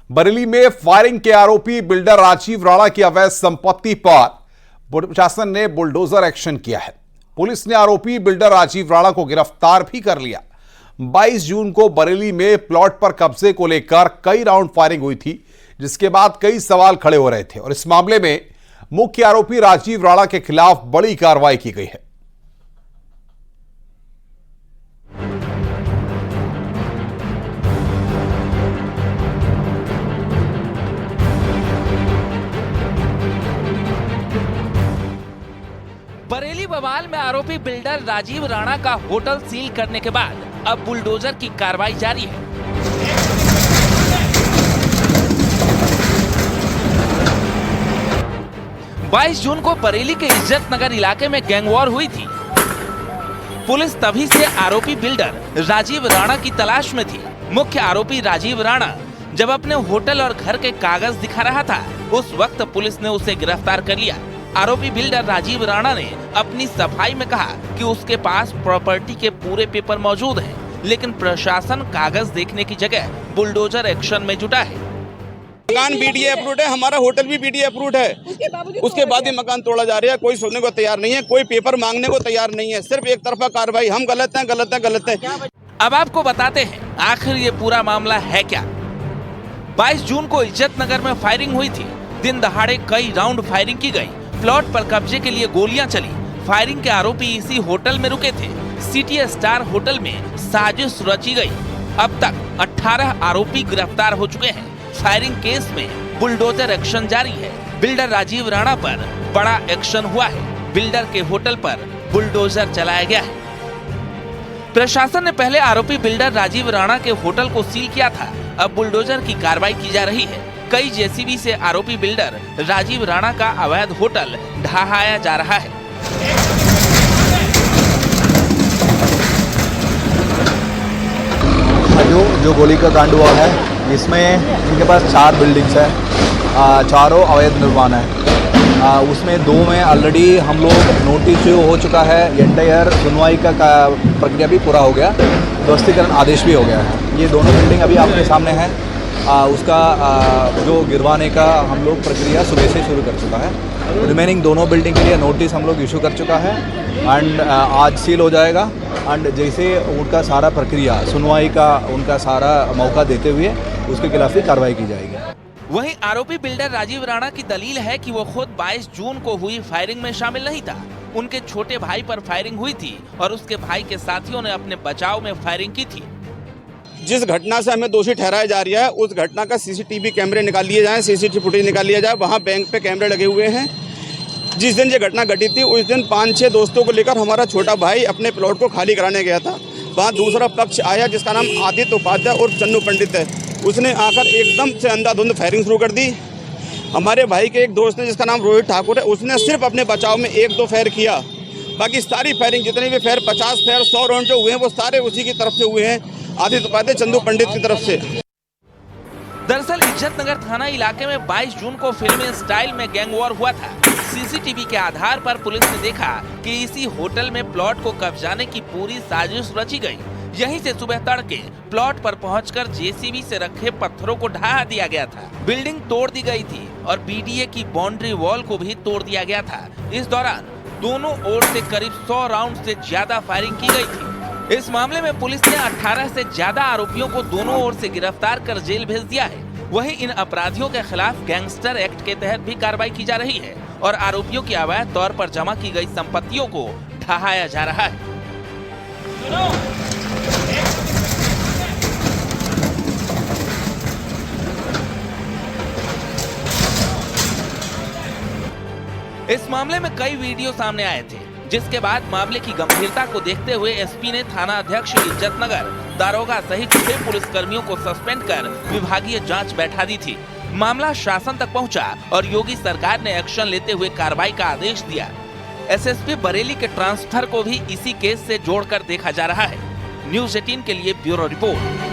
बरेली में फायरिंग के आरोपी बिल्डर राजीव राणा की अवैध संपत्ति पर प्रशासन ने बुलडोजर एक्शन किया है। पुलिस ने आरोपी बिल्डर राजीव राणा को गिरफ्तार भी कर लिया। 22 जून को बरेली में प्लॉट पर कब्जे को लेकर कई राउंड फायरिंग हुई थी, जिसके बाद कई सवाल खड़े हो रहे थे और इस मामले में मुख्य आरोपी राजीव राणा के खिलाफ बड़ी कार्रवाई की गई है। बरेली बवाल में आरोपी बिल्डर राजीव राणा का होटल सील करने के बाद अब बुलडोजर की कार्रवाई जारी है। बाईस जून को बरेली के इज्जत नगर इलाके में गैंगवॉर हुई थी। पुलिस तभी से आरोपी बिल्डर राजीव राणा की तलाश में थी। मुख्य आरोपी राजीव राणा जब अपने होटल और घर के कागज दिखा रहा था, उस वक्त पुलिस ने उसे गिरफ्तार कर लिया। आरोपी बिल्डर राजीव राणा ने अपनी सफाई में कहा कि उसके पास प्रॉपर्टी के पूरे पेपर मौजूद हैं, लेकिन प्रशासन कागज देखने की जगह बुलडोजर एक्शन में जुटा है। मकान बीडीए अप्रूव्ड है, हमारा होटल भी बीडीए अप्रूव्ड है, उसके बाद भी मकान तोड़ा जा रहा है। कोई सुनने को तैयार नहीं है, कोई पेपर मांगने को तैयार नहीं है, सिर्फ एक तरफा कार्रवाई। हम गलत हैं, गलत है, गलत है। अब आपको बताते हैं आखिर ये पूरा मामला है क्या। 22 जून को इज्जत नगर में फायरिंग हुई थी। दिन दहाड़े कई राउंड फायरिंग की गई। प्लॉट पर कब्जे के लिए गोलियां चली। फायरिंग के आरोपी इसी होटल में रुके थे। सिटी स्टार होटल में साजिश रची गई। अब तक 18 आरोपी गिरफ्तार हो चुके हैं। फायरिंग केस में बुलडोजर एक्शन जारी है। बिल्डर राजीव राणा पर बड़ा एक्शन हुआ है। बिल्डर के होटल पर बुलडोजर चलाया गया है। प्रशासन ने पहले आरोपी बिल्डर राजीव राणा के होटल को सील किया था। अब बुलडोजर की कार्रवाई की जा रही है। कई जेसीबी से आरोपी बिल्डर राजीव राणा का अवैध होटल ढहाया जा रहा है। जो गोली का कांड हुआ है, इसमें इनके पास 4 बिल्डिंग्स है, चारों अवैध निर्माण है। उसमें 2 में ऑलरेडी हम लोग नोटिस हो चुका है। एंटायर सुनवाई का प्रक्रिया भी पूरा हो गया, ध्वस्तीकरण आदेश भी हो गया है। ये दोनों बिल्डिंग अभी आपके सामने है। उसका जो गिरवाने का हम लोग प्रक्रिया सुबह से शुरू कर चुका है। रिमेनिंग दोनों बिल्डिंग के लिए नोटिस हम लोग इशू कर चुका है एंड आज सील हो जाएगा। एंड जैसे उनका सारा प्रक्रिया सुनवाई का उनका सारा मौका देते हुए उसके खिलाफ ही कार्रवाई की जाएगी। वहीं आरोपी बिल्डर राजीव राणा की दलील है कि वो खुद 22 जून को हुई फायरिंग में शामिल नहीं था। उनके छोटे भाई पर फायरिंग हुई थी और उसके भाई के साथियों ने अपने बचाव में फायरिंग की थी। जिस घटना से हमें दोषी ठहराया जा रहा है, उस घटना का सीसीटीवी कैमरे निकाल लिए जाए, सीसीटीवी फुटेज निकाल लिया जाए। वहाँ बैंक पे कैमरे लगे हुए हैं। जिस दिन ये घटना घटी थी, उस दिन 5-6 दोस्तों को लेकर हमारा छोटा भाई अपने प्लॉट को खाली कराने गया था। वहाँ दूसरा पक्ष आया जिसका नाम आदित्य उपाध्याय और चन्नू पंडित है। उसने आकर एकदम से अंधाधुंध फायरिंग शुरू कर दी। हमारे भाई के एक दोस्त ने जिसका नाम रोहित ठाकुर है, उसने सिर्फ अपने बचाव में 1-2 फायर किया। बाकी सारी फायरिंग जितने भी फायर 50 फायर 100 राउंड जो हुए हैं, वो सारे उसी की तरफ से हुए हैं, आदित्य उपाध्याय चंदू पंडित की तरफ से। दरअसल इज्जत नगर थाना इलाके में 22 जून को फिल्मी स्टाइल में गैंगवॉर हुआ था। सीसीटीवी के आधार पर पुलिस ने देखा कि इसी होटल में प्लॉट को कब्जाने की पूरी साजिश रची गई। यहीं से सुबह तड़के प्लॉट पर पहुंचकर जेसीबी से रखे पत्थरों को ढहा दिया गया था। बिल्डिंग तोड़ दी गई थी और बीडीए की बाउंड्री वॉल को भी तोड़ दिया गया था। इस दौरान दोनों ओर से करीब 100 राउंड से ज्यादा फायरिंग की गई थी। इस मामले में पुलिस ने 18 से ज्यादा आरोपियों को दोनों ओर से गिरफ्तार कर जेल भेज दिया है। वहीं इन अपराधियों के खिलाफ गैंगस्टर एक्ट के तहत भी कार्रवाई की जा रही है और आरोपियों की अवैध तौर पर जमा की गई संपत्तियों को ढहाया जा रहा है। इस मामले में कई वीडियो सामने आए थे, जिसके बाद मामले की गंभीरता को देखते हुए एसपी ने थाना अध्यक्ष इज्जत नगर, दारोगा सहित 6 पुलिसकर्मियों को सस्पेंड कर विभागीय जांच बैठा दी थी। मामला शासन तक पहुंचा और योगी सरकार ने एक्शन लेते हुए कार्रवाई का आदेश दिया। एसएसपी बरेली के ट्रांसफर को भी इसी केस से जोड़कर देखा जा रहा है। न्यूज़ 18 के लिए ब्यूरो रिपोर्ट।